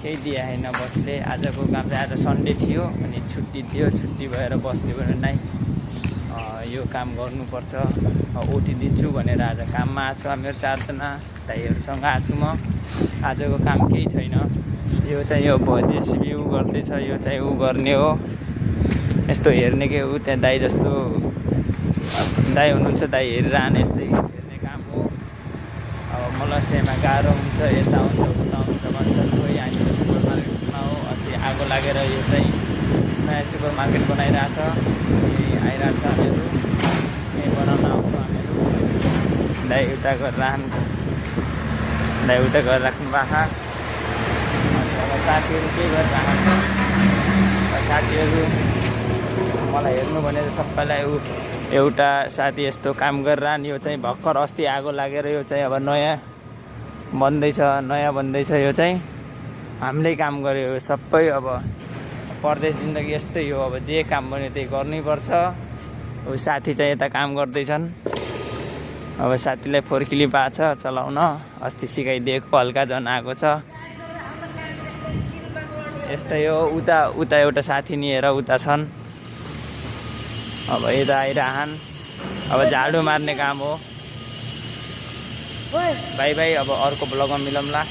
केही दिए छैन बसले। आजको काम चाहिँ आज सन्डे थियो अनि छुट्टी थियो, छुट्टी भएर बसले भने नै यो काम गर्नुपर्छ, ओटी दिन्छु भनेर आज काममा आएको छु। हामीहरू 4 जना दाइहरूसँग आएको छु म। आजको काम केही छैन, यो चाहिँ यो जेसिबी उ गर्दैछ, यो चाहिँ उ गर्ने हो, यस्तो हेर्ने के ऊ त्यहाँ दाइ जस्तो दाइ हुनुहुन्छ, दाइ हेरिरहने यस्तै हेर्ने काम हो। अब मलसियामा गाह्रो हुन्छ, यता हुन्छ उता हुन्छ भन्छन् कोही। हामीहरू सुपर मार्केटमा हो, अस्ति आगो लागेर यो चाहिँ नयाँ सुपर मार्केट बनाइरहेछ, आइरहेको छ। हामीहरू यहीँ बनाउन आउँछौँ हामीहरू। दाइ उता गरिराख्नु भएको। अनि अब साथीहरू के गरिरहेको छ, साथीहरू मलाई हेर्नु भने चाहिँ सबैलाई एउटा साथी यस्तो काम गरिरहने, यो चाहिँ भर्खर अस्ति आगो लागेर यो चाहिँ अब नयाँ बन्दैछ। यो चाहिँ हामीले काम गर्यो सबै। अब परदेश जिन्दगी यस्तै हो, अब जे काम बन्यो त्यही गर्नैपर्छ। अब साथी चाहिँ यता काम गर्दैछन्। अब साथीलाई फोर्किली पाएको छ चलाउन, अस्ति सिकाइदिएको हल्का झन् आएको छ। यस्तै हो। उता एउटा साथी नि हेर उता छन्, अब यता आइरहन्। अब झाडु मार्ने काम हो। बाई बाई, अब अर्को ब्लगमा मिलौँला।